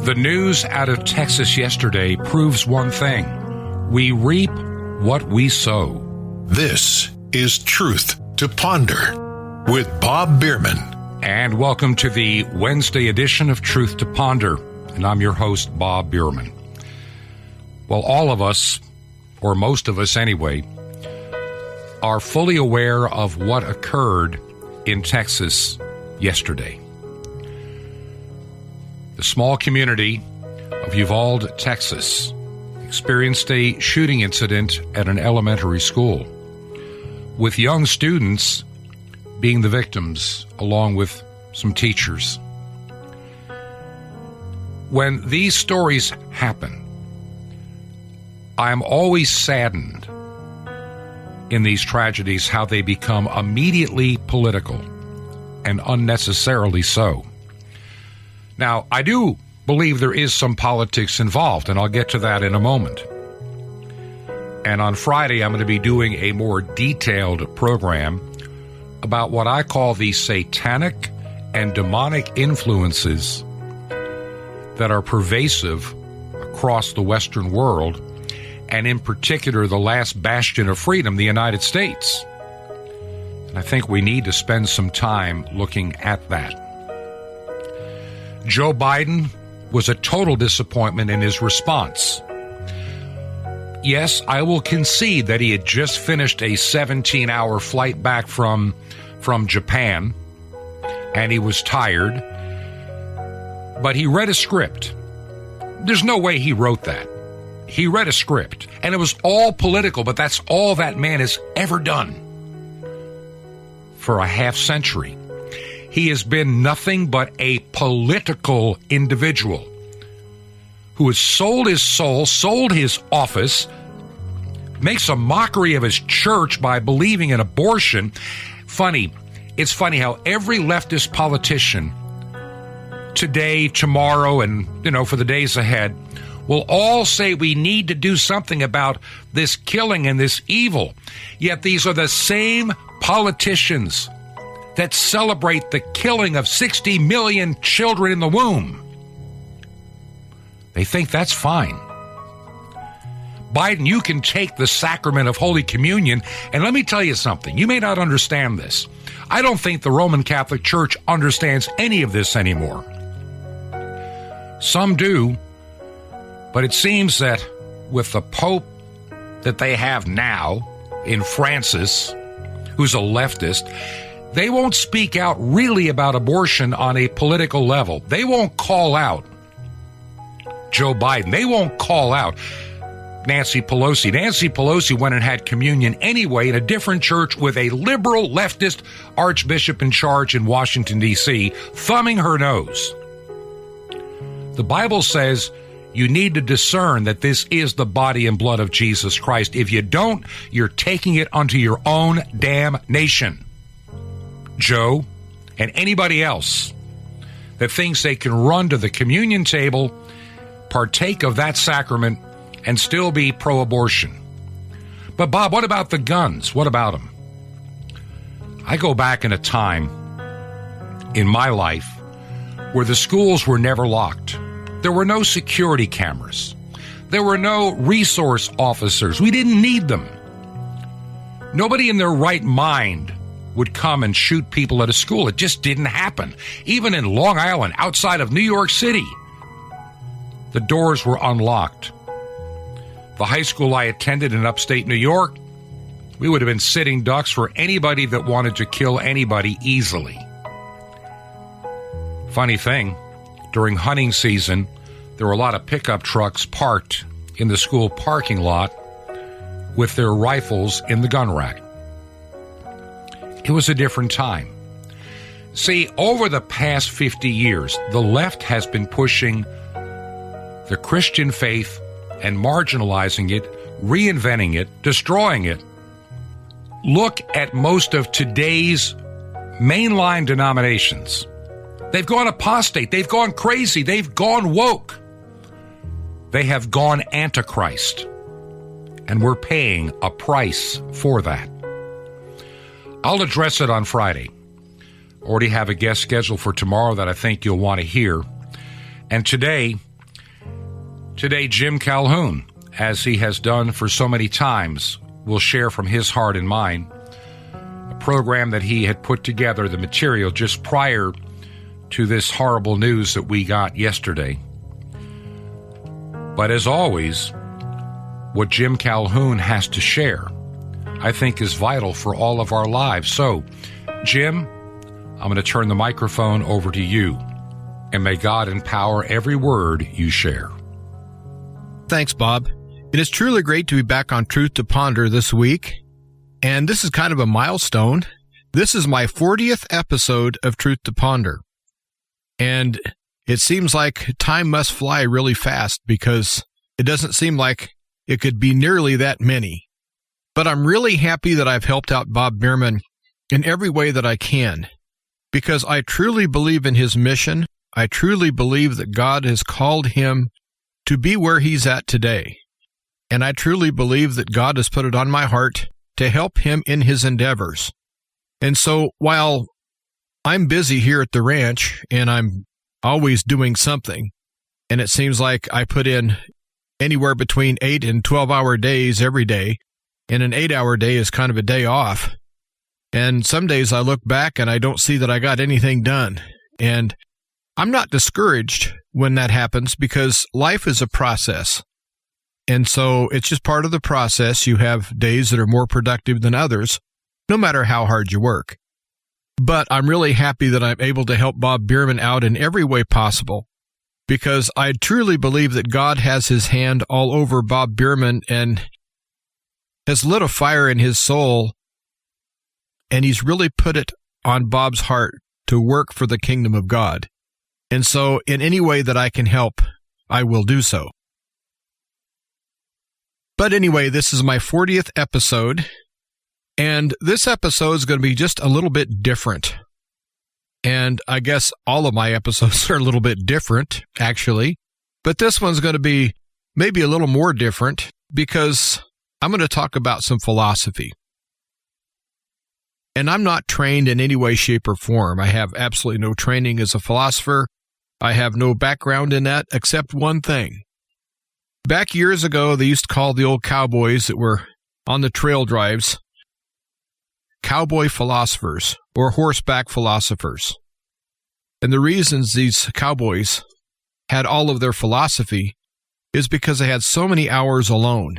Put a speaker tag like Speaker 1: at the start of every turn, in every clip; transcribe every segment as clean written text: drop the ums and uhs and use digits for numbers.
Speaker 1: The news out of Texas yesterday proves one thing. We reap what we sow.
Speaker 2: This is Truth to Ponder with Bob Bierman.
Speaker 1: And welcome to the Wednesday edition of Truth to Ponder. And I'm your host, Bob Bierman. Well, all of us, or most of us anyway, are fully aware of what occurred in Texas yesterday. The small community of Uvalde, Texas, experienced a shooting incident at an elementary school, with young students being the victims, along with some teachers. When these stories happen, I'm always saddened in these tragedies how they become immediately political, and unnecessarily so. Now, I do believe there is some politics involved, and I'll get to that in a moment. And on Friday, I'm going to be doing a more detailed program about what I call the satanic and demonic influences that are pervasive across the Western world, and in particular, the last bastion of freedom, the United States. And I think we need to spend some time looking at that. Joe Biden was a total disappointment in his response. Yes, I will concede that he had just finished a 17-hour flight back from Japan, and he was tired, but he read a script. There's no way he wrote that. He read a script, and it was all political, but that's all that man has ever done for a half century. He has been nothing but a political individual who has sold his soul, sold his office, makes a mockery of his church by believing in abortion. It's funny how every leftist politician today, tomorrow, and, for the days ahead, will all say we need to do something about this killing and this evil. Yet these are the same politicians that celebrate the killing of 60 million children in the womb. They think that's fine. Biden, you can take the sacrament of Holy Communion, and let me tell you something. You may not understand this. I don't think the Roman Catholic Church understands any of this anymore. Some do, but it seems that with the Pope that they have now in Francis, who's a leftist, they won't speak out really about abortion on a political level. They won't call out Joe Biden. They won't call out Nancy Pelosi. Nancy Pelosi went and had communion anyway in a different church with a liberal leftist archbishop in charge in Washington, D.C., thumbing her nose. The Bible says you need to discern that this is the body and blood of Jesus Christ. If you don't, you're taking it unto your own damnation. Joe and anybody else that thinks they can run to the communion table, partake of that sacrament, and still be pro-abortion. But Bob, what about the guns? What about them? I go back in a time in my life where the schools were never locked. There were no security cameras. There were no resource officers. We didn't need them. Nobody in their right mind would come and shoot people at a school. It just didn't happen. Even in Long Island, outside of New York City, the doors were unlocked. The high school I attended in upstate New York, we would have been sitting ducks for anybody that wanted to kill anybody easily. Funny thing, during hunting season, there were a lot of pickup trucks parked in the school parking lot with their rifles in the gun rack. It was a different time. See, over the past 50 years, the left has been pushing the Christian faith and marginalizing it, reinventing it, destroying it. Look at most of today's mainline denominations. They've gone apostate. They've gone crazy. They've gone woke. They have gone antichrist. And we're paying a price for that. I'll address it on Friday. Already have a guest scheduled for tomorrow that I think you'll want to hear. And today, Today, Jim Calhoun, as he has done for so many times, will share from his heart and mind a program that he had put together, the material just prior to this horrible news that we got yesterday. But as always, what Jim Calhoun has to share, I think, is vital for all of our lives. So, Jim, I'm going to turn the microphone over to you, and may God empower every word you share.
Speaker 3: Thanks, Bob. It is truly great to be back on Truth to Ponder this week, and this is kind of a milestone. This is my 40th episode of Truth to Ponder, and it seems like time must fly really fast because it doesn't seem like it could be nearly that many. But I'm really happy that I've helped out Bob Bierman in every way that I can, because I truly believe in his mission. I truly believe that God has called him to be where he's at today. And I truly believe that God has put it on my heart to help him in his endeavors. And so while I'm busy here at the ranch and I'm always doing something, and it seems like I put in anywhere between 8 and 12-hour days every day, and an 8-hour day is kind of a day off. And some days I look back and I don't see that I got anything done. And I'm not discouraged when that happens because life is a process. And so it's just part of the process. You have days that are more productive than others, no matter how hard you work. But I'm really happy that I'm able to help Bob Bierman out in every way possible, because I truly believe that God has his hand all over Bob Bierman and has lit a fire in his soul, and he's really put it on Bob's heart to work for the kingdom of God. And so in any way that I can help, I will do so. But anyway, this is my 40th episode, and this episode is going to be just a little bit different. And I guess all of my episodes are a little bit different, actually. But this one's going to be maybe a little more different because I'm going to talk about some philosophy. And I'm not trained in any way, shape, or form. I have absolutely no training as a philosopher. I have no background in that except one thing. Back years ago, they used to call the old cowboys that were on the trail drives cowboy philosophers or horseback philosophers. And the reasons these cowboys had all of their philosophy is because they had so many hours alone,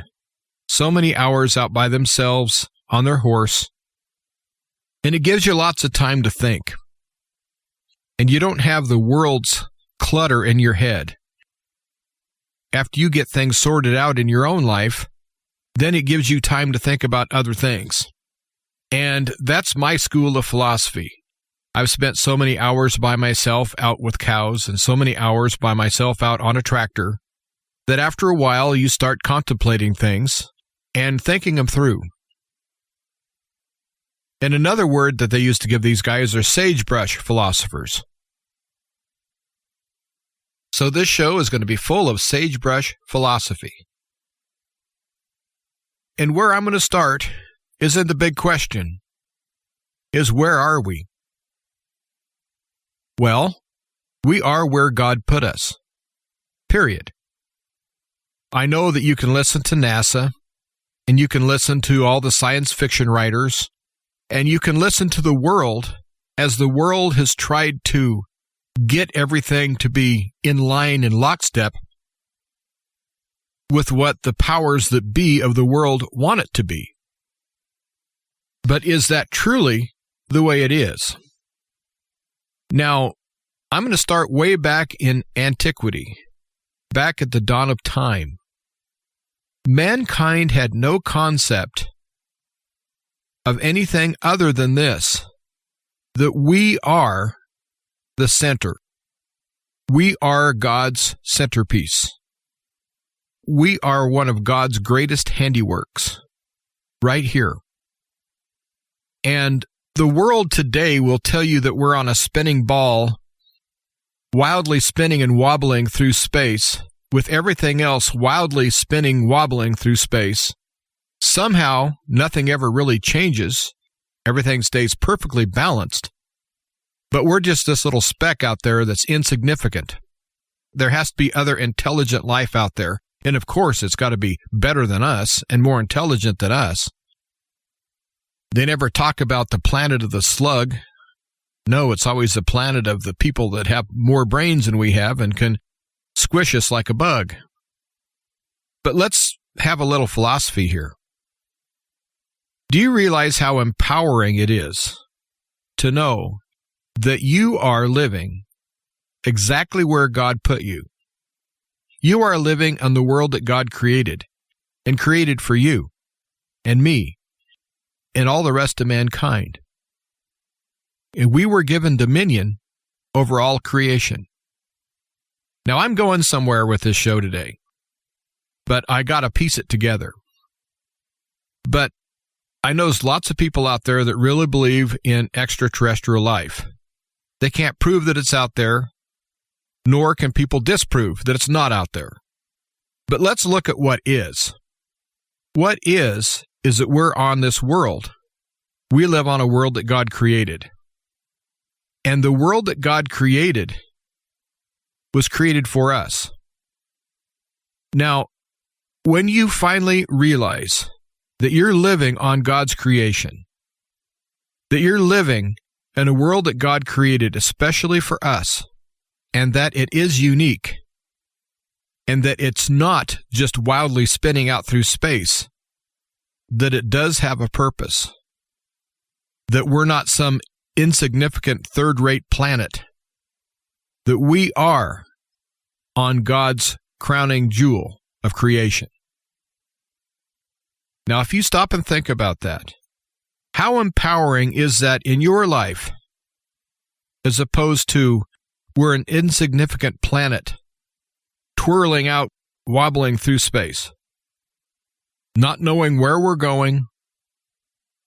Speaker 3: so many hours out by themselves on their horse, and it gives you lots of time to think. And you don't have the world's clutter in your head. After you get things sorted out in your own life, then it gives you time to think about other things. And that's my school of philosophy. I've spent so many hours by myself out with cows and so many hours by myself out on a tractor that after a while you start contemplating things and thinking them through. And another word that they used to give these guys are sagebrush philosophers. So this show is going to be full of sagebrush philosophy. And where I'm going to start is in the big question, is where are we? Well, we are where God put us. Period. I know that you can listen to NASA, and you can listen to all the science fiction writers, and you can listen to the world as the world has tried to get everything to be in line in lockstep with what the powers that be of the world want it to be. But is that truly the way it is? Now, I'm going to start way back in antiquity, back at the dawn of time. Mankind had no concept of anything other than this, that we are the center. We are God's centerpiece. We are one of God's greatest handiworks, right here. And the world today will tell you that we're on a spinning ball, wildly spinning and wobbling through space, with everything else wildly spinning, wobbling through space. Somehow, nothing ever really changes. Everything stays perfectly balanced. But we're just this little speck out there that's insignificant. there has to be other intelligent life out there. And of course, it's got to be better than us and more intelligent than us. They never talk about the planet of the slug. No, it's always the planet of the people that have more brains than we have and can squish us like a bug. But let's have a little philosophy here. Do you realize how empowering it is to know that you are living exactly where God put you? You are living on the world that God created, and created for you and me and all the rest of mankind. And we were given dominion over all creation. Now, I'm going somewhere with this show today, but I got to piece it together. But I know there's lots of people out there that really believe in extraterrestrial life. They can't prove that it's out there, nor can people disprove that it's not out there. But let's look at what is. What is that we're on this world. We live on a world that God created. And the world that God created was created for us. Now, when you finally realize that you're living on God's creation, that you're living in a world that God created especially for us, and that it is unique, and that it's not just wildly spinning out through space, that it does have a purpose, that we're not some insignificant third-rate planet, that we are on God's crowning jewel of creation. Now, if you stop and think about that, how empowering is that in your life, as opposed to we're an insignificant planet twirling out, wobbling through space, not knowing where we're going,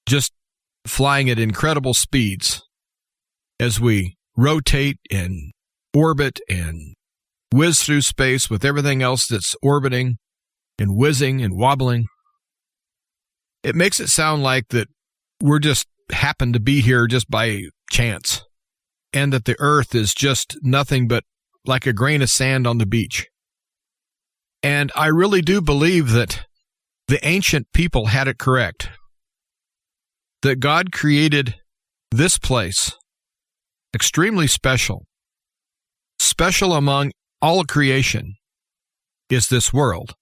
Speaker 3: just flying at incredible speeds as we rotate and orbit and whiz through space with everything else that's orbiting and whizzing and wobbling. It makes it sound like that we're just happen to be here just by chance, and that the earth is just nothing but like a grain of sand on the beach. And I really do believe that the ancient people had it correct, that God created this place extremely special. Special among all creation is this world.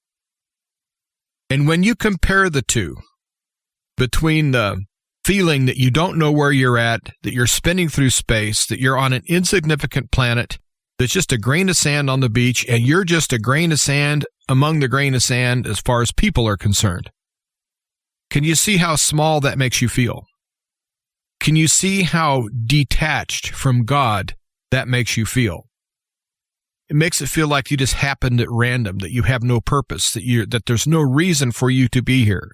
Speaker 3: And when you compare the two, between the feeling that you don't know where you're at, that you're spinning through space, that you're on an insignificant planet that's just a grain of sand on the beach, and you're just a grain of sand among the grain of sand as far as people are concerned. Can you see how small that makes you feel? Can you see how detached from God that makes you feel? It makes it feel like you just happened at random, that you have no purpose, that there's no reason for you to be here.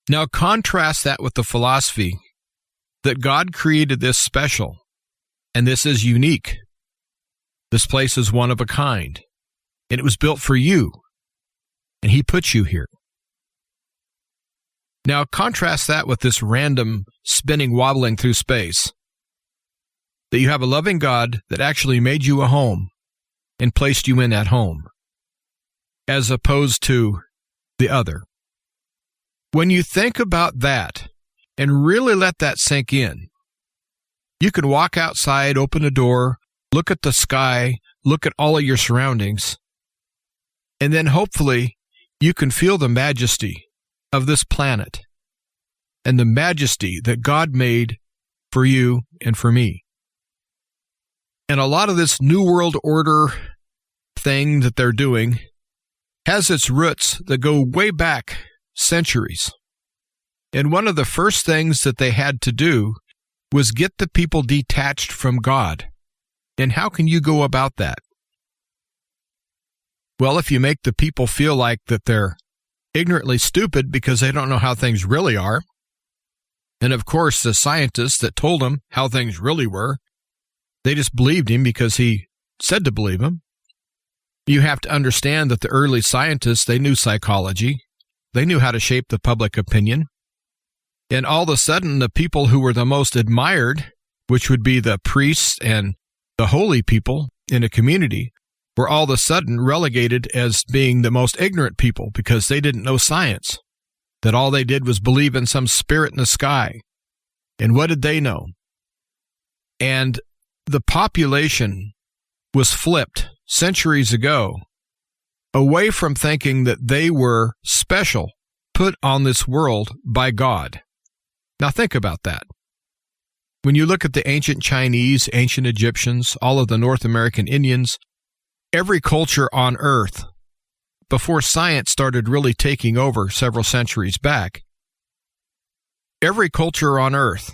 Speaker 3: Now contrast that with the philosophy that God created this special, and this is unique. This place is one of a kind, and it was built for you, and He put you here. Now contrast that with this random spinning, wobbling through space, that you have a loving God that actually made you a home and placed you in that home, as opposed to the other. When you think about that and really let that sink in, you can walk outside, open a door, look at the sky, look at all of your surroundings, and then hopefully you can feel the majesty of this planet and the majesty that God made for you and for me. And a lot of this New World Order thing that they're doing has its roots that go way back centuries. And one of the first things that they had to do was get the people detached from God. And how can you go about that? Well, if you make the people feel like that they're ignorantly stupid because they don't know how things really are, and of course the scientists that told them how things really were, they just believed him because he said to believe him. You have to understand that the early scientists, they knew psychology. They knew how to shape the public opinion. And all of a sudden, the people who were the most admired, which would be the priests and the holy people in a community were all of a sudden relegated as being the most ignorant people because they didn't know science, that all they did was believe in some spirit in the sky. And what did they know? And the population was flipped centuries ago away from thinking that they were special, put on this world by God. Now think about that. When you look at the ancient Chinese, ancient Egyptians, all of the North American Indians, every culture on earth, before science started really taking over several centuries back, every culture on earth,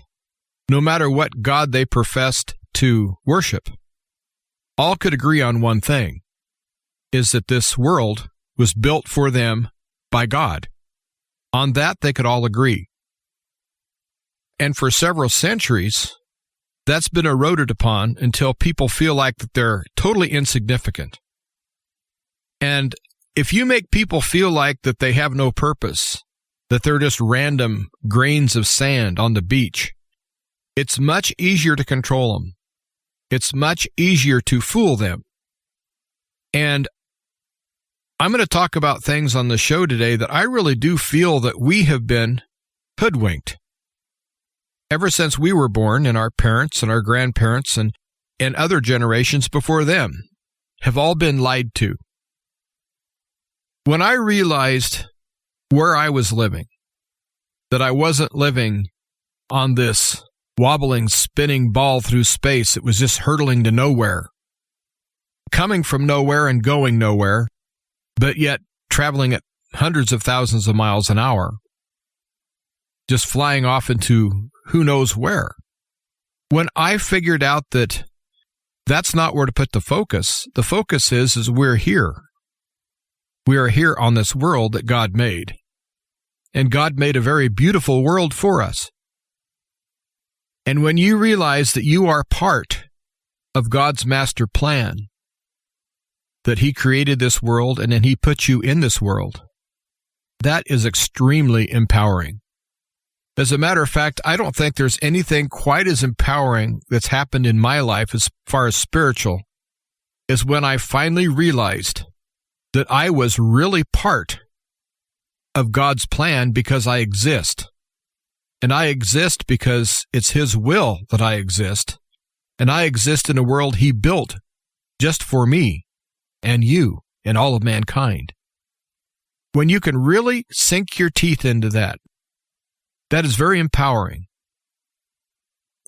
Speaker 3: no matter what God they professed to worship, all could agree on one thing, is that this world was built for them by God. On that, they could all agree. And for several centuries, that's been eroded upon until people feel like that they're totally insignificant. And if you make people feel like that they have no purpose, that they're just random grains of sand on the beach, it's much easier to control them. It's much easier to fool them. And I'm going to talk about things on the show today that I really do feel that we have been hoodwinked. Ever since we were born, and our parents and our grandparents and other generations before them have all been lied to. When I realized where I was living, that I wasn't living on this wobbling, spinning ball through space, it was just hurtling to nowhere, coming from nowhere and going nowhere, but yet traveling at hundreds of thousands of miles an hour, just flying off into who knows where. When I figured out that that's not where to put the focus is we're here. We are here on this world that God made. And God made a very beautiful world for us. And when you realize that you are part of God's master plan, that He created this world and then He put you in this world, that is extremely empowering. As a matter of fact, I don't think there's anything quite as empowering that's happened in my life as far as spiritual as when I finally realized that I was really part of God's plan because I exist. And I exist because it's His will that I exist. And I exist in a world He built just for me and you and all of mankind. When you can really sink your teeth into that, that is very empowering.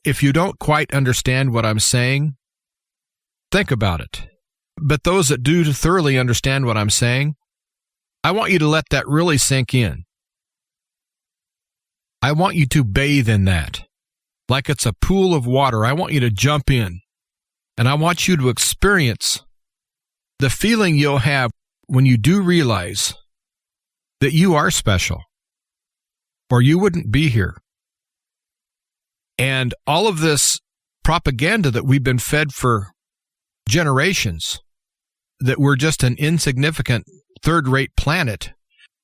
Speaker 3: If you don't quite understand what I'm saying, think about it. But those that do thoroughly understand what I'm saying, I want you to let that really sink in. I want you to bathe in that. Like it's a pool of water. I want you to jump in. And I want you to experience the feeling you'll have when you do realize that you are special, or you wouldn't be here. And all of this propaganda that we've been fed for generations, that we're just an insignificant third-rate planet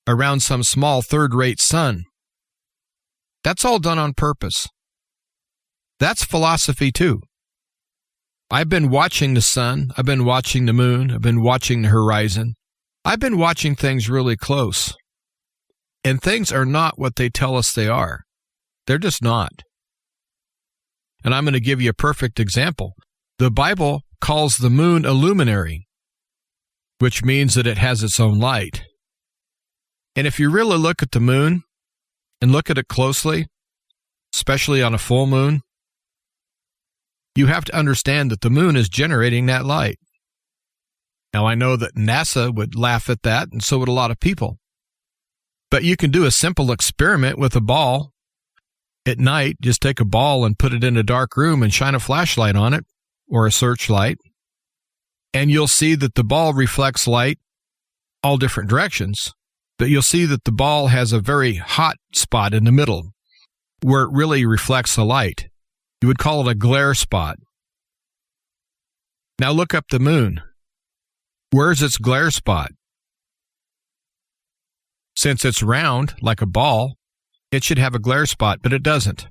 Speaker 3: around some small third-rate sun, that's all done on purpose. That's philosophy too. I've been watching the sun, I've been watching the moon, I've been watching the horizon. I've been watching things really close. And things are not what they tell us they are. They're just not. And I'm going to give you a perfect example. The Bible calls the moon a luminary, which means that it has its own light. And if you really look at the moon and look at it closely, especially on a full moon, you have to understand that the moon is generating that light. Now, I know that NASA would laugh at that, and so would a lot of people. But you can do a simple experiment with a ball at night. Just take a ball and put it in a dark room and shine a flashlight on it or a searchlight. And you'll see that the ball reflects light all different directions. But you'll see that the ball has a very hot spot in the middle where it really reflects the light. You would call it a glare spot. Now look up the moon. Where's its glare spot? Since it's round, like a ball, it should have a glare spot, but it doesn't.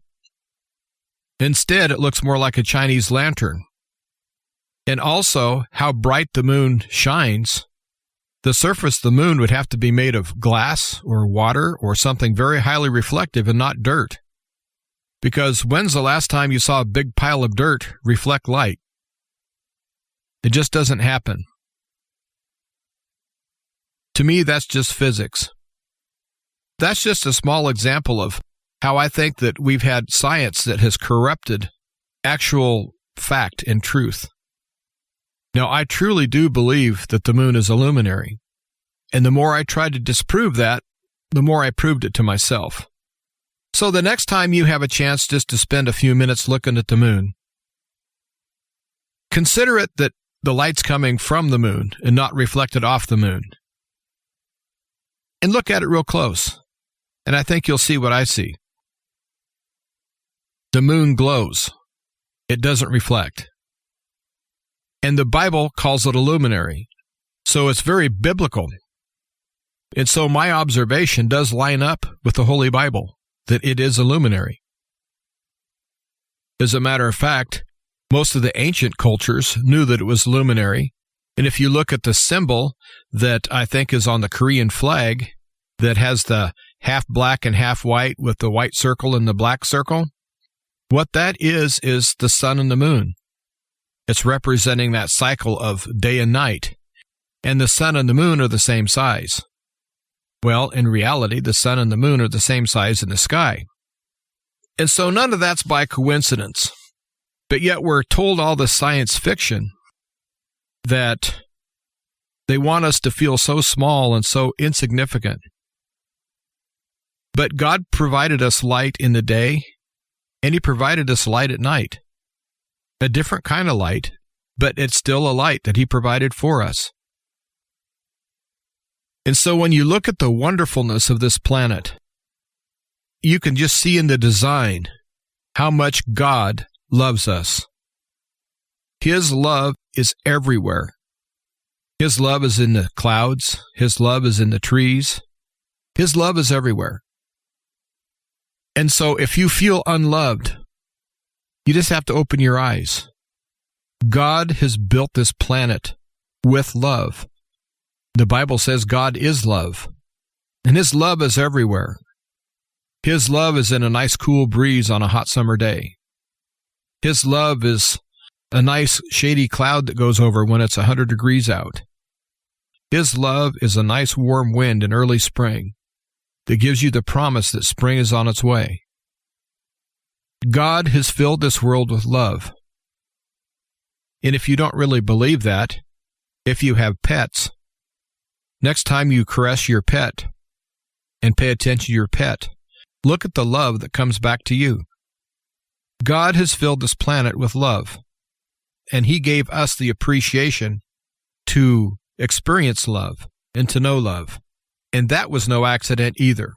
Speaker 3: Instead, it looks more like a Chinese lantern. and also how bright the moon shines, the surface of the moon would have to be made of glass or water or something very highly reflective and not dirt. Because when's the last time you saw a big pile of dirt reflect light? It just doesn't happen. To me, that's just physics. That's just a small example of how I think that we've had science that has corrupted actual fact and truth. Now, I truly do believe that the moon is a luminary. And the more I tried to disprove that, the more I proved it to myself. So the next time you have a chance just to spend a few minutes looking at the moon, consider it that the light's coming from the moon and not reflected off the moon. And look at it real close, and I think you'll see what I see. The moon glows. It doesn't reflect. And the Bible calls it a luminary, so it's very biblical. And so my observation does line up with the Holy Bible, that it is a luminary. As a matter of fact, most of the ancient cultures knew that it was luminary. And if you look at the symbol that I think is on the Korean flag, that has the half black and half white with the white circle and the black circle, what that is the sun and the moon. It's representing that cycle of day and night. And the sun and the moon are the same size. Well, in reality, the sun and the moon are the same size in the sky. And so none of that's by coincidence. But yet we're told all the science fiction that they want us to feel so small and so insignificant. But God provided us light in the day, and He provided us light at night. A different kind of light, but it's still a light that He provided for us. And so when you look at the wonderfulness of this planet, you can just see in the design how much God loves us. His love is everywhere. His love is in the clouds. His love is in the trees. His love is everywhere. And so if you feel unloved, you just have to open your eyes. God has built this planet with love. The Bible says God is love, and His love is everywhere. His love is in a nice cool breeze on a hot summer day. His love is a nice shady cloud that goes over when it's 100 degrees out. His love is a nice warm wind in early spring that gives you the promise that spring is on its way. God has filled this world with love. And if you don't really believe that, if you have pets, next time you caress your pet and pay attention to your pet, look at the love that comes back to you. God has filled this planet with love, and He gave us the appreciation to experience love and to know love. And that was no accident either.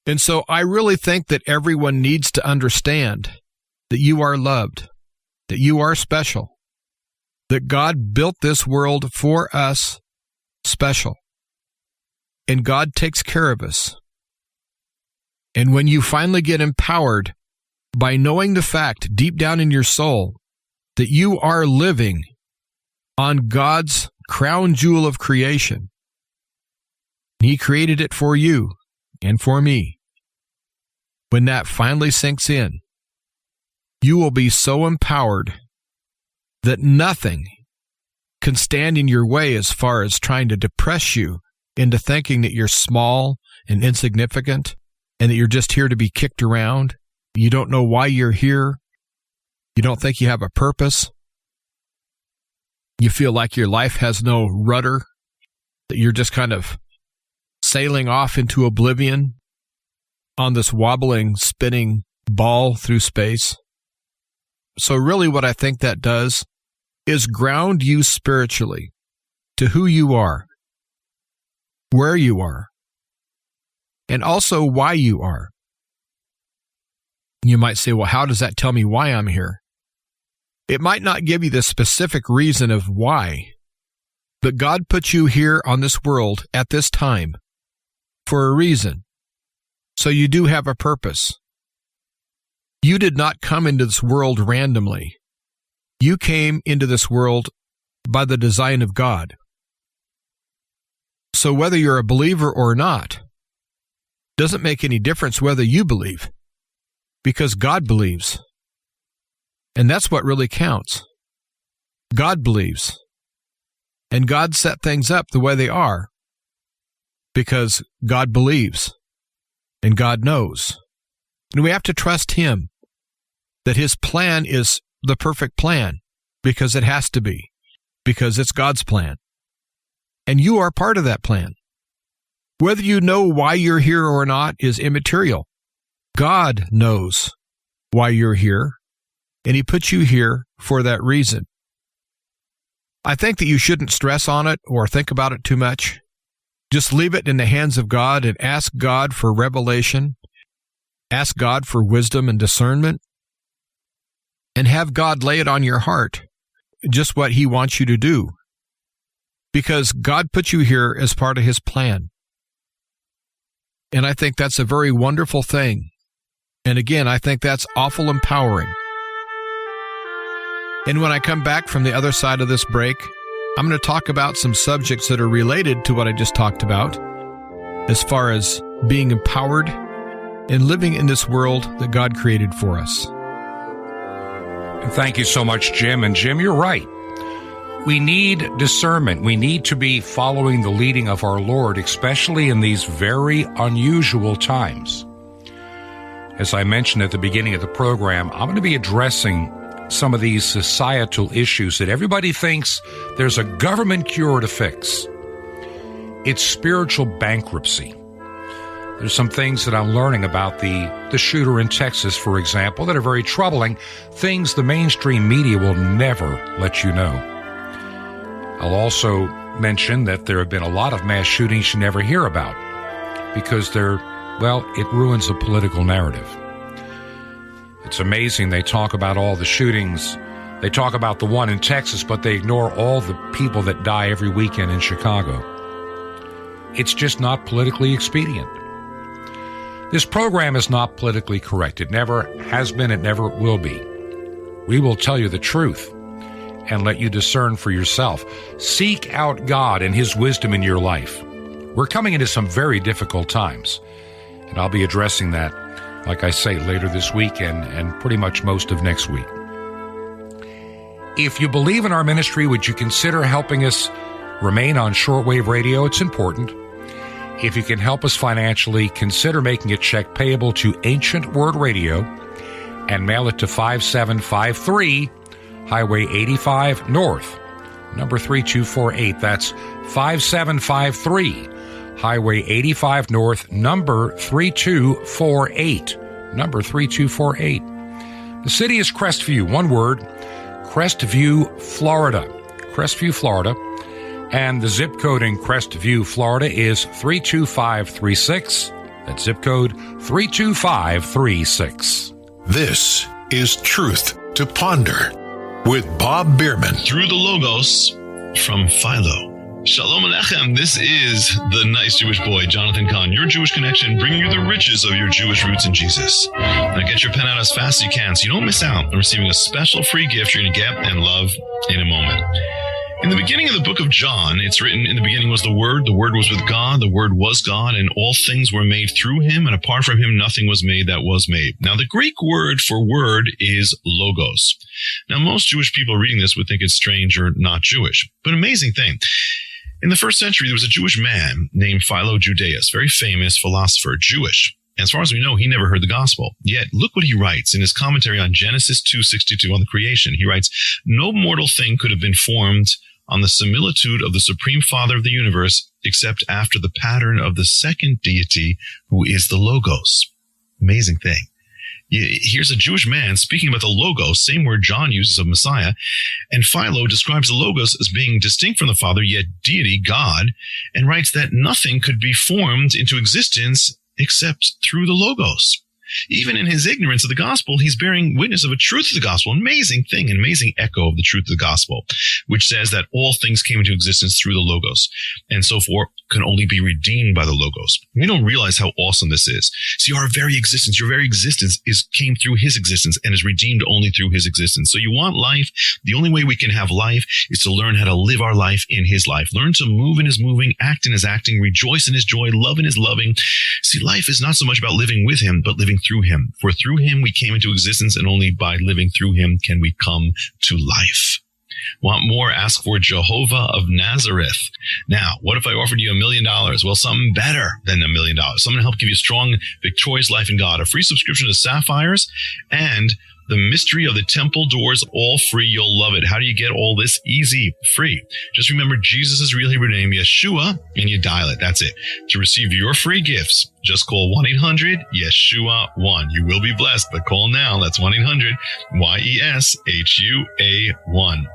Speaker 3: And so I really think that everyone needs to understand that you are loved, that you are special, that God built this world for us special, and God takes care of us. And when you finally get empowered by knowing the fact deep down in your soul that you are living on God's crown jewel of creation, He created it for you and for me. When that finally sinks in, you will be so empowered that nothing can stand in your way as far as trying to depress you into thinking that you're small and insignificant and that you're just here to be kicked around. You don't know why you're here. You don't think you have a purpose. You feel like your life has no rudder, that you're just kind of sailing off into oblivion on this wobbling, spinning ball through space. So really what I think that does is ground you spiritually to who you are, where you are, and also why you are. You might say, well, how does that tell me why I'm here? It might not give you the specific reason of why, but God put you here on this world at this time for a reason. So you do have a purpose. You did not come into this world randomly. You came into this world by the design of God. So whether you're a believer or not, doesn't make any difference whether you believe, because God believes. And that's what really counts. God believes. And God set things up the way they are because God believes and God knows. And we have to trust Him that His plan is the perfect plan, because it has to be, because it's God's plan. And you are part of that plan. Whether you know why you're here or not is immaterial. God knows why you're here, and He put you here for that reason. I think that you shouldn't stress on it or think about it too much. Just leave it in the hands of God and ask God for revelation. Ask God for wisdom and discernment. And have God lay it on your heart, just what He wants you to do. Because God put you here as part of His plan. And I think that's a very wonderful thing. And again, I think that's awful empowering. And when I come back from the other side of this break, I'm going to talk about some subjects that are related to what I just talked about, as far as being empowered and living in this world that God created for us.
Speaker 1: Thank you so much, Jim. And Jim, you're right. We need discernment. We need to be following the leading of our Lord, especially in these very unusual times. As I mentioned at the beginning of the program, I'm going to be addressing some of these societal issues that everybody thinks there's a government cure to fix. It's spiritual bankruptcy. There's some things that I'm learning about the shooter in Texas, for example, that are very troubling, things the mainstream media will never let you know. I'll also mention that there have been a lot of mass shootings you never hear about because it ruins the political narrative. It's amazing. They talk about all the shootings. They talk about the one in Texas, but they ignore all the people that die every weekend in Chicago. It's just not politically expedient. This program is not politically correct. It never has been. It never will be. We will tell you the truth and let you discern for yourself. Seek out God and His wisdom in your life. We're coming into some very difficult times, and I'll be addressing that, like I say, later this week and pretty much most of next week. If you believe in our ministry, would you consider helping us remain on shortwave radio? It's important. If you can help us financially, consider making a check payable to Ancient Word Radio and mail it to 5753 Highway 85 North, number 3248. That's 5753 Highway 85 North, number 3248. Number 3248. The city is Crestview, one word, Crestview, Florida. Crestview, Florida. And the zip code in Crestview, Florida is 32536. That's zip code 32536.
Speaker 2: This is Truth to Ponder with Bob Bierman.
Speaker 4: Through the Logos from Philo. Shalom Aleichem. This is the nice Jewish boy, Jonathan Kahn, your Jewish connection, bringing you the riches of your Jewish roots in Jesus. Now get your pen out as fast as you can so you don't miss out on receiving a special free gift you're going to get and love in a moment. In the beginning of the book of John, it's written, in the beginning was the Word was with God, the Word was God, and all things were made through Him, and apart from Him nothing was made that was made. Now the Greek word for word is logos. Now most Jewish people reading this would think it's strange or not Jewish, but amazing thing. In the first century, there was a Jewish man named Philo Judaeus, very famous philosopher, Jewish. And as far as we know, he never heard the gospel. Yet, look what he writes in his commentary on Genesis 2:62 on the creation. He writes, "No mortal thing could have been formed on the similitude of the Supreme Father of the universe, except after the pattern of the second deity, who is the Logos." Amazing thing. Here's a Jewish man speaking about the Logos, same word John uses of Messiah, and Philo describes the Logos as being distinct from the Father, yet deity, God, and writes that nothing could be formed into existence except through the Logos. Even in his ignorance of the gospel, he's bearing witness of a truth of the gospel. Amazing thing, an amazing echo of the truth of the gospel, which says that all things came into existence through the Logos. And so can only be redeemed by the Logos. We don't realize how awesome this is. See, our very existence, your very existence came through his existence and is redeemed only through his existence. So you want life? The only way we can have life is to learn how to live our life in his life. Learn to move in his moving, act in his acting, rejoice in his joy, love in his loving. See, life is not so much about living with him, but living through him. For through him we came into existence, and only by living through him can we come to life. Want more? Ask for Jehovah of Nazareth. Now, what if I offered you $1 million? Well, something better than $1 million. Something to help give you a strong, victorious life in God. A free subscription to Sapphires and the Mystery of the Temple Doors, all free. You'll love it. How do you get all this? Easy, free. Just remember Jesus' real Hebrew name, Yeshua, and you dial it. That's it. To receive your free gifts, just call 1-800-YESHUA-1. You will be blessed, but call now. That's 1-800-YESHUA-1.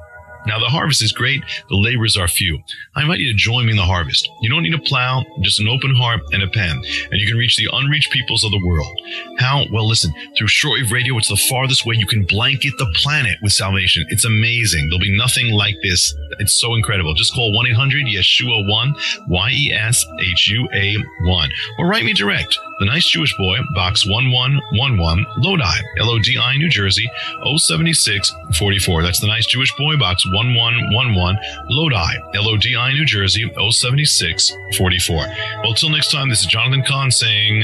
Speaker 4: Now, the harvest is great. The laborers are few. I invite you to join me in the harvest. You don't need a plow, just an open heart and a pen. And you can reach the unreached peoples of the world. How? Well, listen, through Shortwave Radio, it's the farthest way you can blanket the planet with salvation. It's amazing. There'll be nothing like this. It's so incredible. Just call 1-800-YESHUA-1, YESHUA-1. Or write me direct. The Nice Jewish Boy, Box 1111, Lodi, Lodi, New Jersey, 07644. That's The Nice Jewish Boy, Box 1111, Lodi, Lodi, New Jersey, 07644. Well, till next time, this is Jonathan Kahn saying,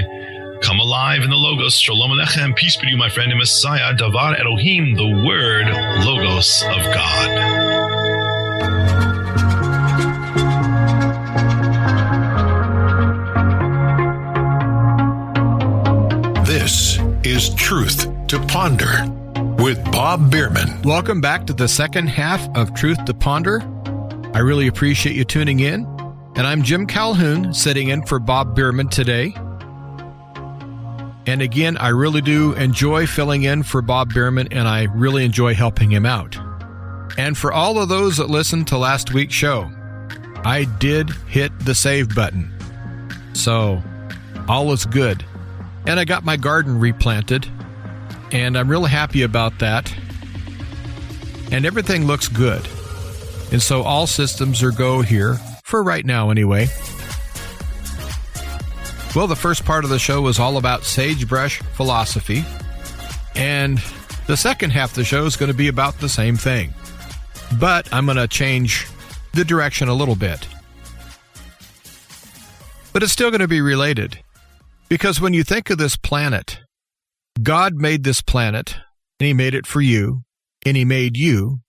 Speaker 4: come alive in the Logos. Shalom Aleichem. Peace be to you, my friend, in Messiah, Davar Elohim, the Word, Logos of God.
Speaker 2: This is Truth to Ponder with Bob Bierman.
Speaker 3: Welcome back to the second half of Truth to Ponder. I really appreciate you tuning in. And I'm Jim Calhoun, sitting in for Bob Bierman today. And again, I really do enjoy filling in for Bob Bierman, and I really enjoy helping him out. And for all of those that listened to last week's show, I did hit the save button. So, all is good. And I got my garden replanted, and I'm really happy about that. And everything looks good. And so all systems are go here, for right now anyway. Well, the first part of the show was all about sagebrush philosophy. And the second half of the show is going to be about the same thing. But I'm going to change the direction a little bit. But it's still going to be related. Because when you think of this planet, God made this planet, and He made it for you, and He made you,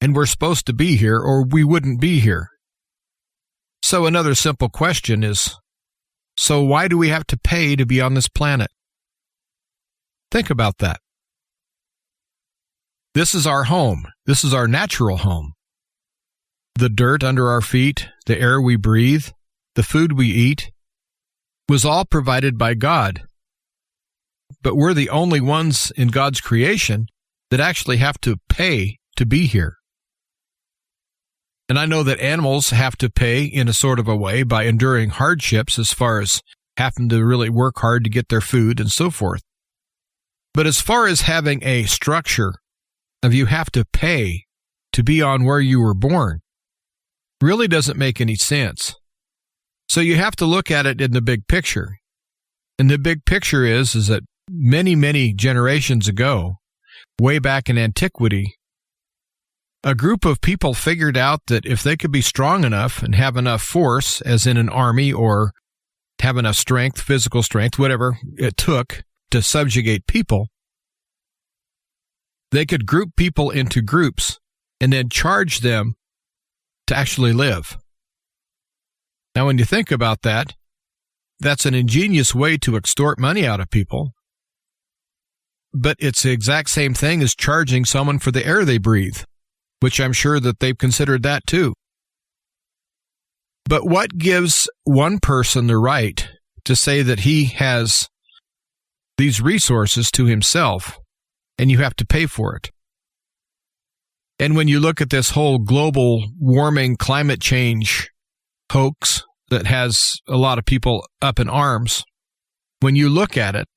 Speaker 3: and we're supposed to be here, or we wouldn't be here. So another simple question is, so why do we have to pay to be on this planet? Think about that. This is our home. This is our natural home. The dirt under our feet, the air we breathe, the food we eat, was all provided by God. But we're the only ones in God's creation that actually have to pay to be here. And I know that animals have to pay in a sort of a way by enduring hardships as far as having to really work hard to get their food and so forth. But as far as having a structure of you have to pay to be on where you were born, really doesn't make any sense. So you have to look at it in the big picture. And the big picture is that many, many generations ago, way back in antiquity, a group of people figured out that if they could be strong enough and have enough force, as in an army, or have enough strength, physical strength, whatever it took to subjugate people, they could group people into groups and then charge them to actually live. Now, when you think about that, that's an ingenious way to extort money out of people. But it's the exact same thing as charging someone for the air they breathe, which I'm sure that they've considered that too. But what gives one person the right to say that he has these resources to himself and you have to pay for it? And when you look at this whole global warming climate change hoax that has a lot of people up in arms, when you look at it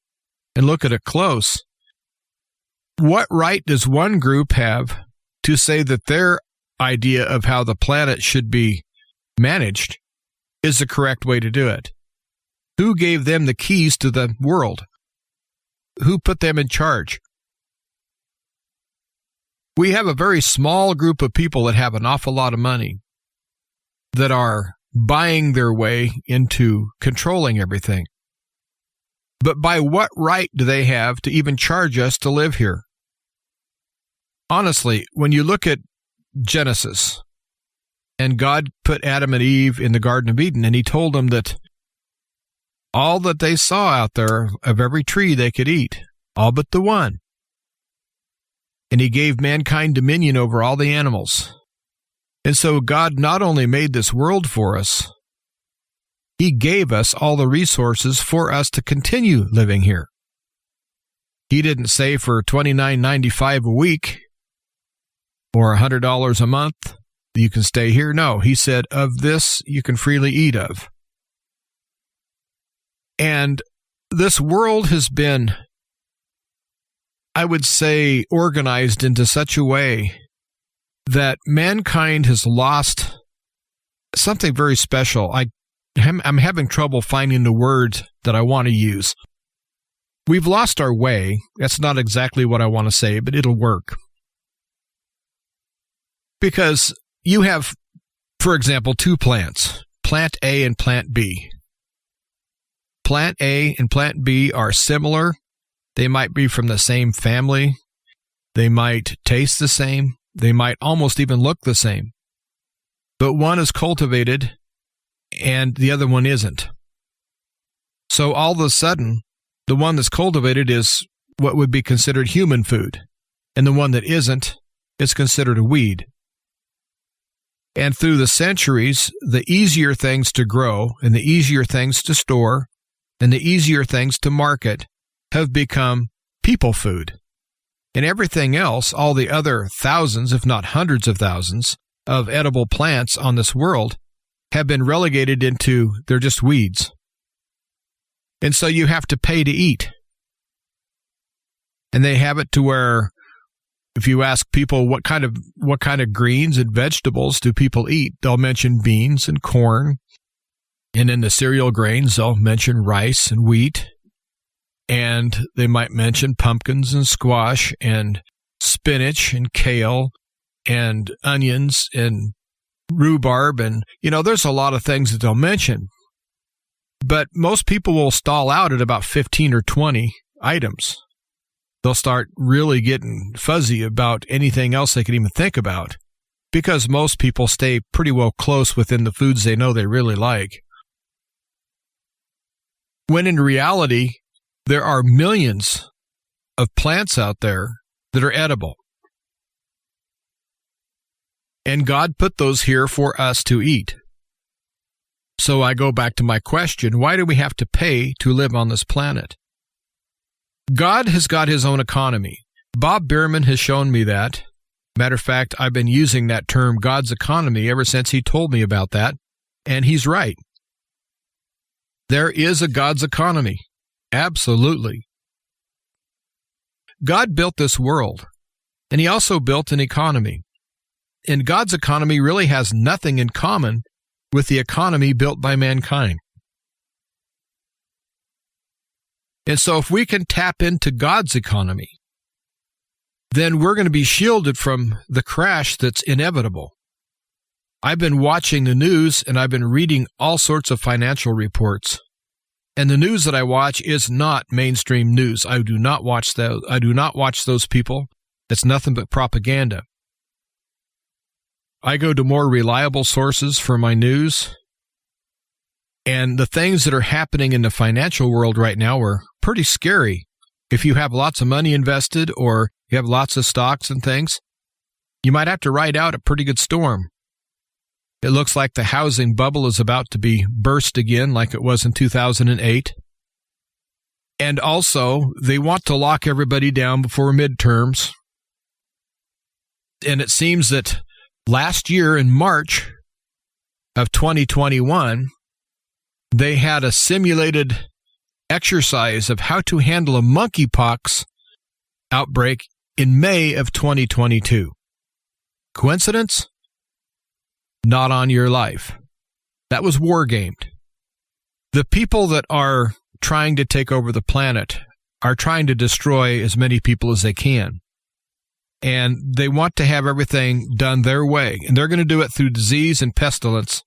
Speaker 3: and look at it close, what right does one group have to say that their idea of how the planet should be managed is the correct way to do it. Who gave them the keys to the world? Who put them in charge? We have a very small group of people that have an awful lot of money that are buying their way into controlling everything. But by what right do they have to even charge us to live here? Honestly, when you look at Genesis, and God put Adam and Eve in the Garden of Eden, and he told them that all that they saw out there of every tree they could eat, all but the one. And he gave mankind dominion over all the animals. And so God not only made this world for us, he gave us all the resources for us to continue living here. He didn't say for $29.95 a week or $100 a month, you can stay here. No, he said, of this you can freely eat of. And this world has been, I would say, organized into such a way that mankind has lost something very special. I'm having trouble finding the words that I want to use. We've lost our way. That's not exactly what I want to say, but it'll work. Because you have, for example, two plants, plant A and plant B. Plant A and plant B are similar. They might be from the same family. They might taste the same. They might almost even look the same. But one is cultivated and the other one isn't. So all of a sudden, the one that's cultivated is what would be considered human food, and the one that isn't is considered a weed. And through the centuries, the easier things to grow and the easier things to store and the easier things to market have become people food. And everything else, all the other thousands, if not hundreds of thousands, of edible plants on this world have been relegated into, they're just weeds. And so you have to pay to eat. And they have it to where if you ask people what kind of greens and vegetables do people eat, they'll mention beans and corn. And in the cereal grains, they'll mention rice and wheat. And they might mention pumpkins and squash and spinach and kale and onions and rhubarb. And, there's a lot of things that they'll mention. But most people will stall out at about 15 or 20 items. They'll start really getting fuzzy about anything else they can even think about, because most people stay pretty well close within the foods they know they really like. When in reality, there are millions of plants out there that are edible. And God put those here for us to eat. So I go back to my question, why do we have to pay to live on this planet? God has got his own economy. Bob Bierman has shown me that. Matter of fact, I've been using that term, God's economy, ever since he told me about that. And he's right. There is a God's economy. Absolutely. God built this world, and he also built an economy. And God's economy really has nothing in common with the economy built by mankind. And so if we can tap into God's economy, then we're going to be shielded from the crash that's inevitable. I've been watching the news and I've been reading all sorts of financial reports. And the news that I watch is not mainstream news. I do not watch those people. It's nothing but propaganda. I go to more reliable sources for my news. And the things that are happening in the financial world right now are pretty scary. If you have lots of money invested or you have lots of stocks and things, you might have to ride out a pretty good storm. It looks like the housing bubble is about to be burst again like it was in 2008. And also, they want to lock everybody down before midterms. And it seems that last year in March of 2021, they had a simulated exercise of how to handle a monkeypox outbreak in May of 2022. Coincidence? Not on your life. That was war-gamed. The people that are trying to take over the planet are trying to destroy as many people as they can. And they want to have everything done their way. And they're going to do it through disease and pestilence.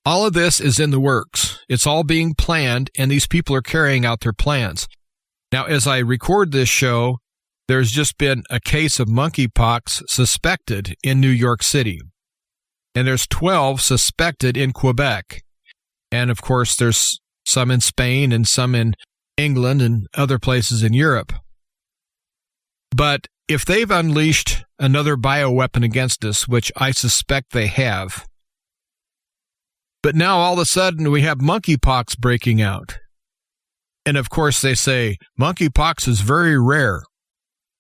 Speaker 3: All of this is in the works. It's all being planned, and these people are carrying out their plans. Now, as I record this show, there's just been a case of monkeypox suspected in New York City. And there's 12 suspected in Quebec. And, of course, there's some in Spain and some in England and other places in Europe. But if they've unleashed another bioweapon against us, which I suspect they have, but now all of a sudden we have monkeypox breaking out. And, of course, they say monkeypox is very rare.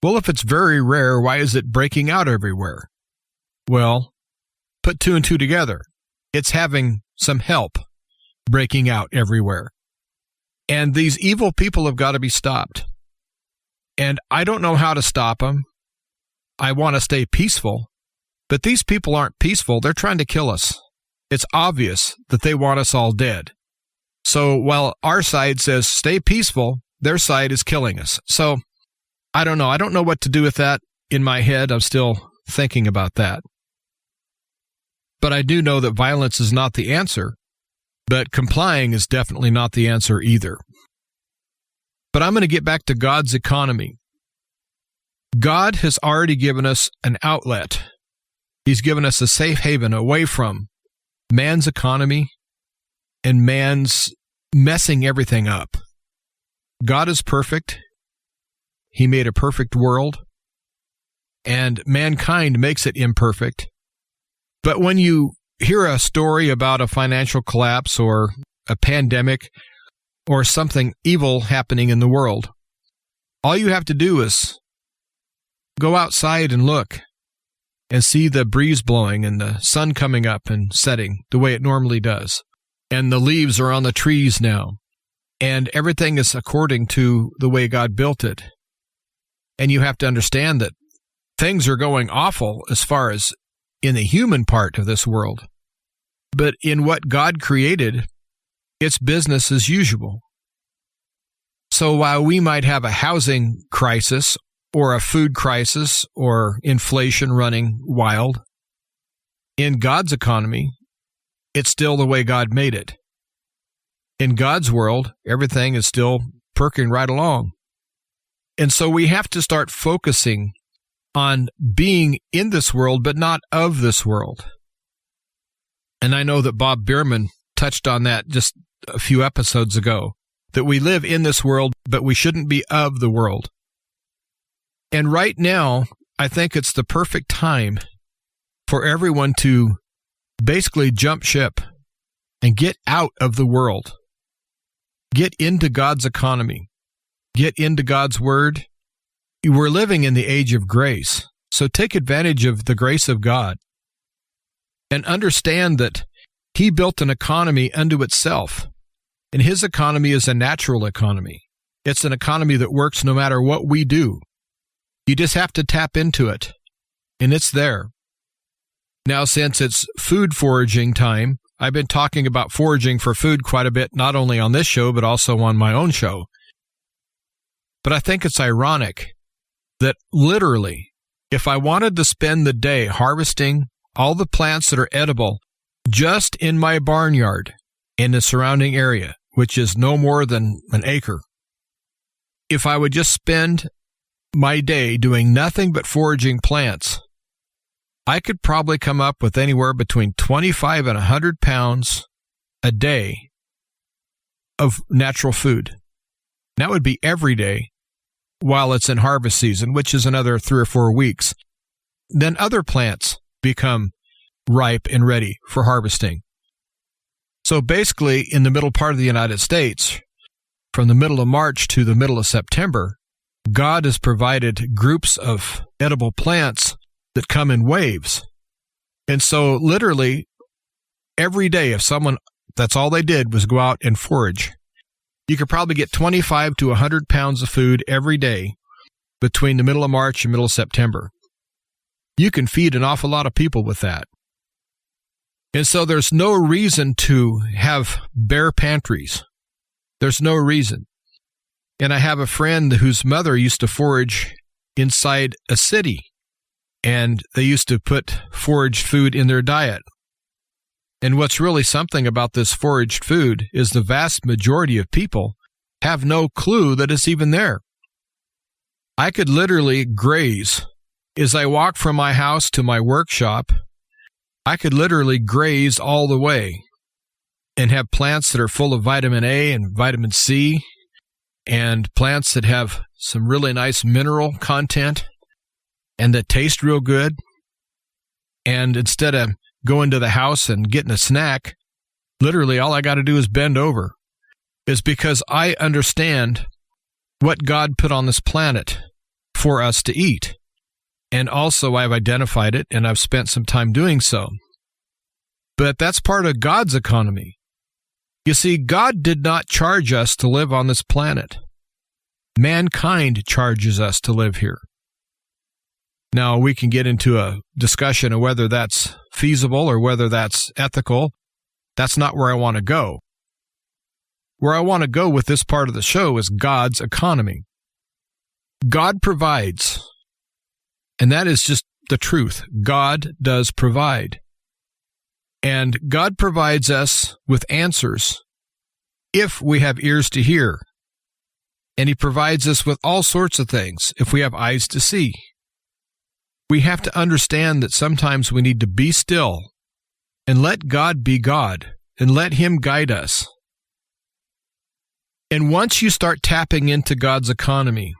Speaker 3: Well, if it's very rare, why is it breaking out everywhere? Well, put two and two together. It's having some help breaking out everywhere. And these evil people have got to be stopped. And I don't know how to stop them. I want to stay peaceful. But these people aren't peaceful. They're trying to kill us. It's obvious that they want us all dead. So while our side says stay peaceful, their side is killing us. So I don't know. I don't know what to do with that in my head. I'm still thinking about that. But I do know that violence is not the answer. But complying is definitely not the answer either. But I'm going to get back to God's economy. God has already given us an outlet. He's given us a safe haven away from man's economy and man's messing everything up. God is perfect. He made a perfect world, and mankind makes it imperfect. But when you hear a story about a financial collapse or a pandemic or something evil happening in the world, all you have to do is go outside and look and see the breeze blowing and the sun coming up and setting the way it normally does. And the leaves are on the trees now. And everything is according to the way God built it. And you have to understand that things are going awful as far as in the human part of this world. But in what God created, it's business as usual. So while we might have a housing crisis or a food crisis or inflation running wild, in God's economy, it's still the way God made it. In God's world, everything is still perking right along. And so we have to start focusing on being in this world, but not of this world. And I know that Bob Bierman touched on that just a few episodes ago, that we live in this world, but we shouldn't be of the world. And right now, I think it's the perfect time for everyone to basically jump ship and get out of the world. Get into God's economy. Get into God's word. We're living in the age of grace, so take advantage of the grace of God and understand that He built an economy unto itself, and His economy is a natural economy. It's an economy that works no matter what we do. You just have to tap into it, and it's there. Now, since it's food foraging time, I've been talking about foraging for food quite a bit, not only on this show, but also on my own show. But I think it's ironic that literally, if I wanted to spend the day harvesting all the plants that are edible just in my barnyard in the surrounding area, which is no more than an acre, if I would just spend my day doing nothing but foraging plants, I could probably come up with anywhere between 25 and 100 pounds a day of natural food. That would be every day while it's in harvest season, which is another 3 or 4 weeks. Then other plants become ripe and ready for harvesting. So basically, in the middle part of the United States, from the middle of March to the middle of September, God has provided groups of edible plants that come in waves. And so literally every day, if someone, that's all they did was go out and forage, you could probably get 25 to 100 pounds of food every day between the middle of March and middle of September. You can feed an awful lot of people with that. And so there's no reason to have bare pantries. There's no reason. And I have a friend whose mother used to forage inside a city, and they used to put foraged food in their diet. And what's really something about this foraged food is the vast majority of people have no clue that it's even there. I could literally graze. As I walk from my house to my workshop, I could literally graze all the way and have plants that are full of vitamin A and vitamin C, and plants that have some really nice mineral content and that taste real good. And instead of going to the house and getting a snack, literally all I got to do is bend over. It's because I understand what God put on this planet for us to eat. And also I've identified it, and I've spent some time doing so. But that's part of God's economy. You see, God did not charge us to live on this planet. Mankind charges us to live here. Now, we can get into a discussion of whether that's feasible or whether that's ethical. That's not where I want to go. Where I want to go with this part of the show is God's economy. God provides, and that is just the truth. God does provide. And God provides us with answers if we have ears to hear. And He provides us with all sorts of things if we have eyes to see. We have to understand that sometimes we need to be still and let God be God and let Him guide us. And once you start tapping into God's economy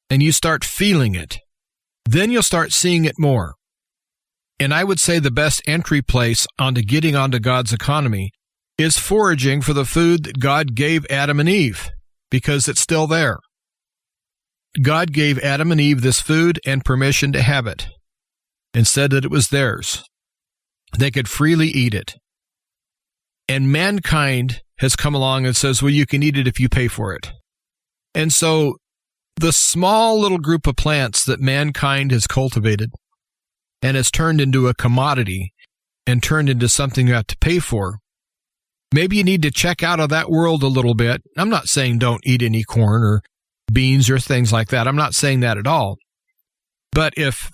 Speaker 3: and you start feeling it, then you'll start seeing it more. And I would say the best entry place onto getting onto God's economy is foraging for the food that God gave Adam and Eve, because it's still there. God gave Adam and Eve this food and permission to have it, and said that it was theirs. They could freely eat it. And mankind has come along and says, well, you can eat it if you pay for it. And so the small little group of plants that mankind has cultivated and has turned into a commodity and turned into something you have to pay for, maybe you need to check out of that world a little bit. I'm not saying don't eat any corn or beans or things like that. I'm not saying that at all. But if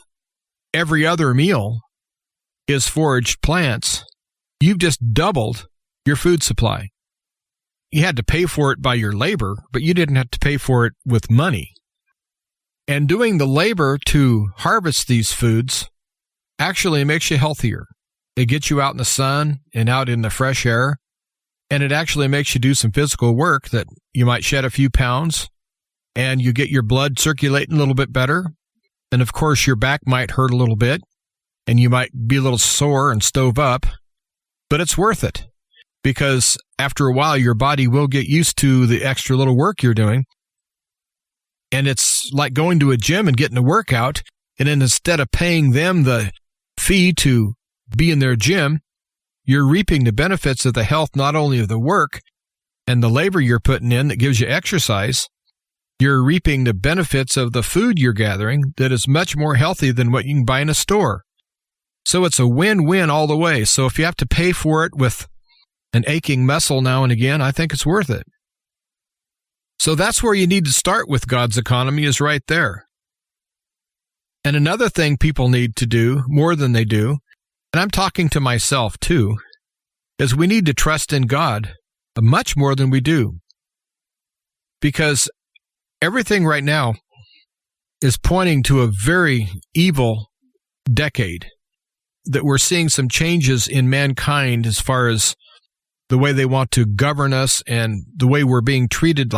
Speaker 3: every other meal is foraged plants, you've just doubled your food supply. You had to pay for it by your labor, but you didn't have to pay for it with money. And doing the labor to harvest these foods actually makes you healthier. It gets you out in the sun and out in the fresh air, and it actually makes you do some physical work that you might shed a few pounds, and you get your blood circulating a little bit better. And of course, your back might hurt a little bit, and you might be a little sore and stove up, but it's worth it, because after a while, your body will get used to the extra little work you're doing. And it's like going to a gym and getting a workout, and then instead of paying them the fee to be in their gym, you're reaping the benefits of the health, not only of the work and the labor you're putting in that gives you exercise, you're reaping the benefits of the food you're gathering that is much more healthy than what you can buy in a store. So it's a win-win all the way. So if you have to pay for it with an aching muscle now and again, I think it's worth it. So that's where you need to start with God's economy, is right there. And another thing people need to do more than they do, and I'm talking to myself too, is we need to trust in God much more than we do. Because everything right now is pointing to a very evil decade, that we're seeing some changes in mankind as far as the way they want to govern us and the way we're being treated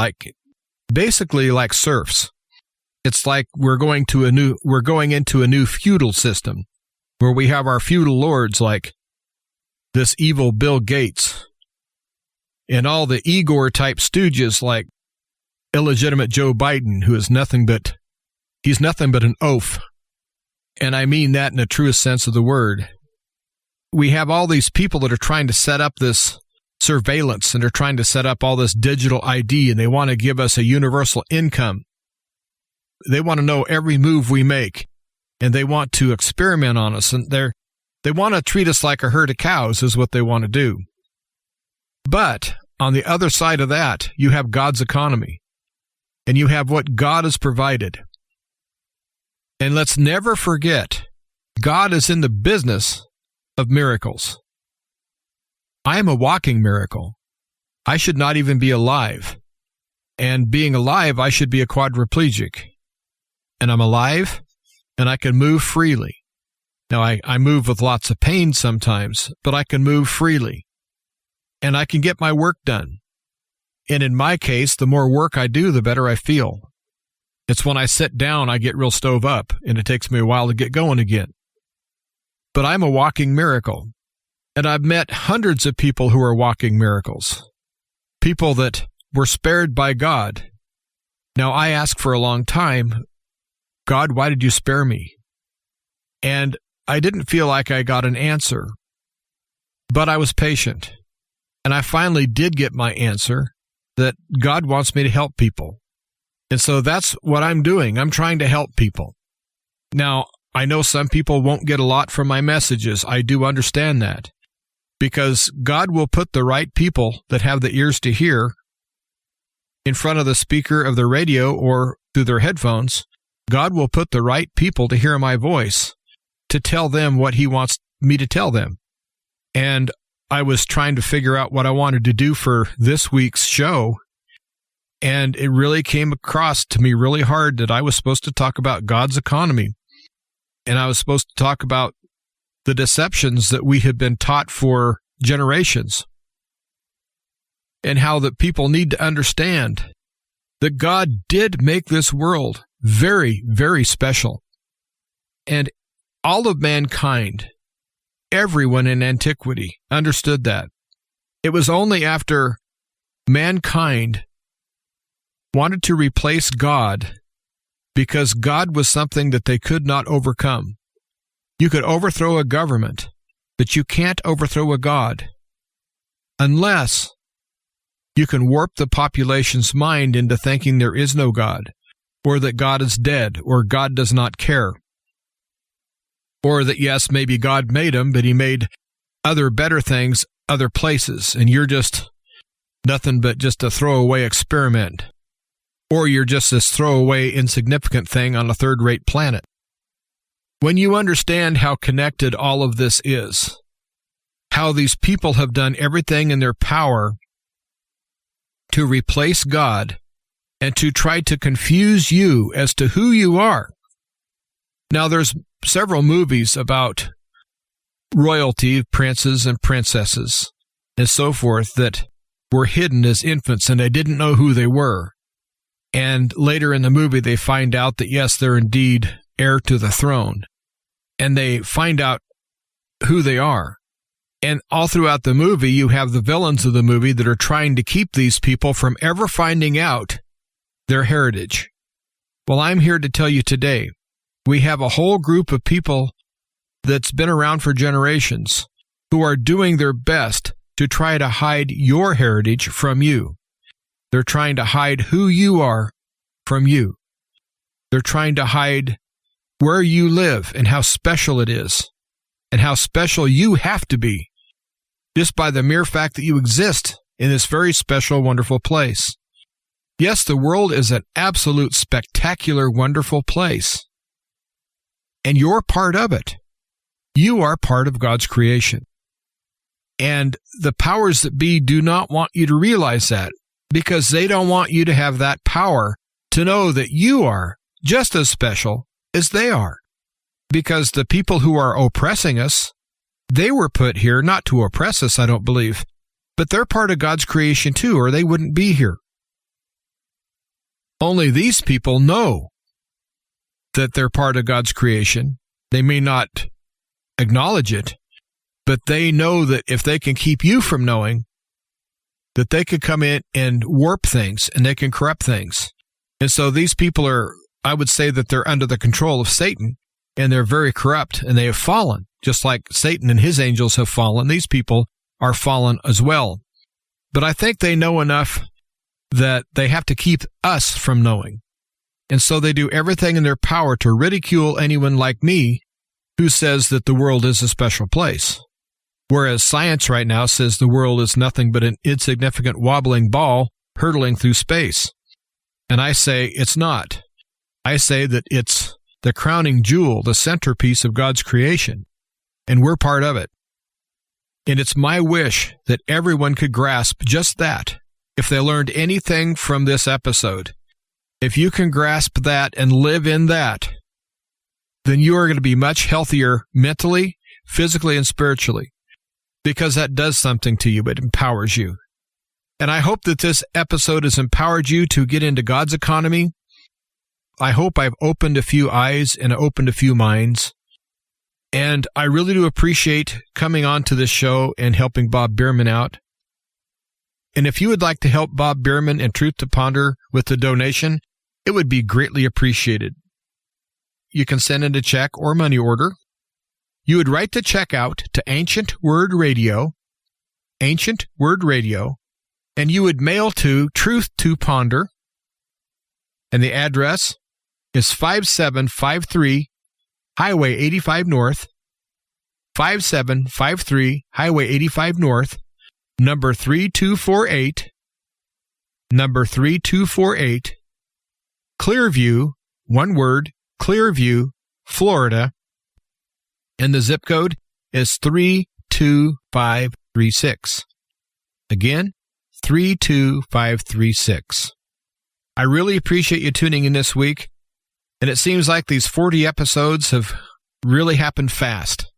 Speaker 3: basically like serfs. It's like we're going into a new feudal system where we have our feudal lords like this evil Bill Gates and all the Igor type stooges like illegitimate Joe Biden, who is nothing but an oaf. And I mean that in the truest sense of the word. We have all these people that are trying to set up this surveillance, and they're trying to set up all this digital ID, and they want to give us a universal income. They want to know every move we make, and they want to experiment on us, and they're They want to treat us like a herd of cows is what they want to do. But on the other side of that, you have God's economy, and you have what God has provided. And let's never forget, God is in the business of miracles. I am a walking miracle. I should not even be alive. And being alive, I should be a quadriplegic. And I'm alive, and I can move freely. Now, I move with lots of pain sometimes, but I can move freely. And I can get my work done. And in my case, the more work I do, the better I feel. It's when I sit down, I get real stove up, and it takes me a while to get going again. But I'm a walking miracle. And I've met hundreds of people who are walking miracles. People that were spared by God. Now, I asked for a long time, God, why did you spare me? And I didn't feel like I got an answer. But I was patient. And I finally did get my answer, that God wants me to help people. And so that's what I'm doing. I'm trying to help people. Now, I know some people won't get a lot from my messages. I do understand that. Because God will put the right people that have the ears to hear in front of the speaker of the radio or through their headphones. God will put the right people to hear my voice to tell them what He wants me to tell them. And I was trying to figure out what I wanted to do for this week's show, and it really came across to me really hard that I was supposed to talk about God's economy, and I was supposed to talk about the deceptions that we have been taught for generations, and how that people need to understand that God did make this world very, very special. And all of mankind, everyone in antiquity, understood that. It was only after mankind wanted to replace God, because God was something that they could not overcome. You could overthrow a government, but you can't overthrow a God unless you can warp the population's mind into thinking there is no God, or that God is dead, or God does not care. Or that, yes, maybe God made them, but He made other better things other places, and you're just nothing but just a throwaway experiment. Or you're just this throwaway insignificant thing on a third-rate planet. When you understand how connected all of this is, how these people have done everything in their power to replace God and to try to confuse you as to who you are. Now, there's several movies about royalty, princes and princesses, and so forth, that were hidden as infants and they didn't know who they were. And later in the movie, they find out that, yes, they're indeed heir to the throne. And they find out who they are. And all throughout the movie, you have the villains of the movie that are trying to keep these people from ever finding out their heritage. Well, I'm here to tell you today, we have a whole group of people that's been around for generations who are doing their best to try to hide your heritage from you. They're trying to hide who you are from you. They're trying to hide where you live and how special it is, and how special you have to be, just by the mere fact that you exist in this very special, wonderful place. Yes, the world is an absolute, spectacular, wonderful place, and you're part of it. You are part of God's creation. And the powers that be do not want you to realize that, because they don't want you to have that power to know that you are just as special as they are. Because the people who are oppressing us, they were put here not to oppress us, I don't believe, but they're part of God's creation too, or they wouldn't be here. Only these people know that they're part of God's creation. They may not acknowledge it, but they know that if they can keep you from knowing, that they could come in and warp things and they can corrupt things. And so these people are, I would say that they're under the control of Satan, and they're very corrupt, and they have fallen. Just like Satan and his angels have fallen, these people are fallen as well. But I think they know enough that they have to keep us from knowing. And so they do everything in their power to ridicule anyone like me who says that the world is a special place, whereas science right now says the world is nothing but an insignificant wobbling ball hurtling through space. And I say it's not. I say that it's the crowning jewel, the centerpiece of God's creation, and we're part of it. And it's my wish that everyone could grasp just that. If they learned anything from this episode, if you can grasp that and live in that, then you are going to be much healthier mentally, physically, and spiritually, because that does something to you. It empowers you. And I hope that this episode has empowered you to get into God's economy. I hope I've opened a few eyes and opened a few minds. And I really do appreciate coming on to this show and helping Bob Bierman out. And if you would like to help Bob Bierman and Truth to Ponder with the donation, it would be greatly appreciated. You can send in a check or money order. You would write the check out to Ancient Word Radio, and you would mail to Truth to Ponder, and the address is 5753 Highway 85 North, 5753 Highway 85 North, number 3248, Clearview, one word, Clearview, Florida, and the zip code is 32536. Again, 32536. I really appreciate you tuning in this week, and it seems like these 40 episodes have really happened fast.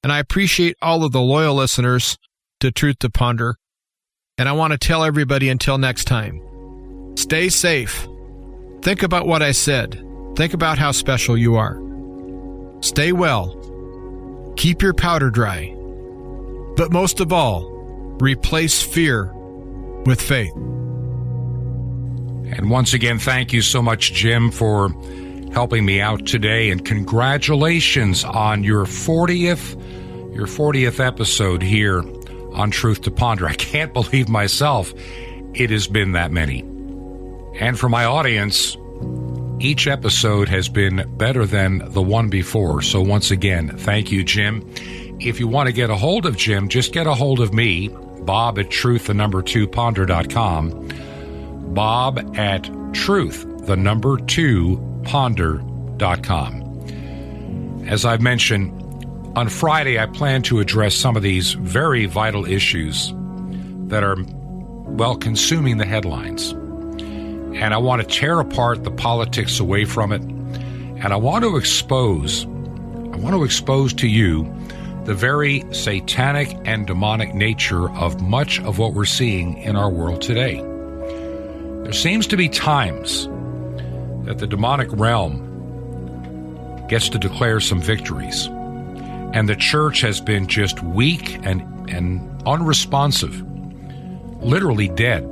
Speaker 3: And I appreciate all of the loyal listeners to Truth to Ponder, and I want to tell everybody until next time, stay safe. Think about what I said. Think about how special you are. Stay well. Keep your powder dry. But most of all, replace fear with faith.
Speaker 1: And once again, thank you so much, Jim, for helping me out today. And congratulations on your 40th episode here on Truth to Ponder. I can't believe myself it has been that many. And for my audience, each episode has been better than the one before. So once again, thank you, Jim. If you want to get a hold of Jim, just get a hold of me, Bob at truth2ponder.com. Bob at truth2ponder.com. As I've mentioned, on Friday, I plan to address some of these very vital issues that are, well, consuming the headlines. And I want to tear apart the politics away from it. And I want to expose to you the very satanic and demonic nature of much of what we're seeing in our world today. There seems to be times that the demonic realm gets to declare some victories, and the church has been just weak and unresponsive, literally dead.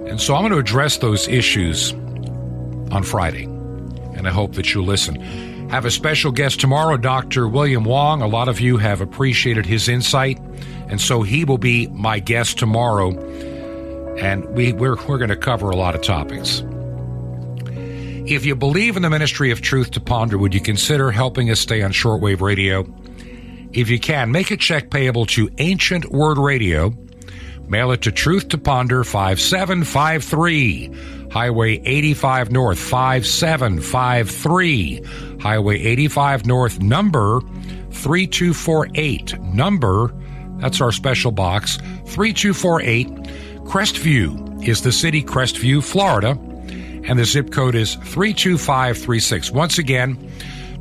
Speaker 1: And so I'm going to address those issues on Friday, and I hope that you'll listen. Have a special guest tomorrow, Dr. William Wong. A lot of you have appreciated his insight, and so he will be my guest tomorrow, and we're going to cover a lot of topics. If you believe in the ministry of Truth to Ponder, would you consider helping us stay on shortwave radio? If you can, make a check payable to Ancient Word Radio. Mail it to Truth to Ponder, 5753 Highway 85 North, 5753 Highway 85 North, number 3248. That's our special box, 3248. Crestview is the city, Crestview, Florida, and the zip code is 32536. Once again,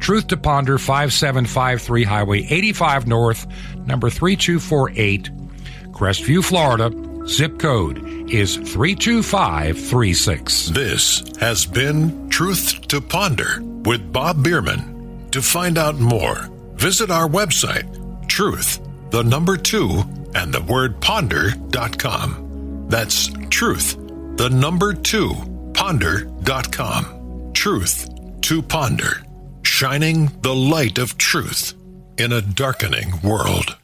Speaker 1: Truth to Ponder, 5753 Highway 85 North, number 3248, Crestview, Florida. Zip code is 32536.
Speaker 2: This has been Truth to Ponder with Bob Bierman. To find out more, visit our website, truth2ponder.com. That's truth2ponder.com. Truth to Ponder, shining the light of truth in a darkening world.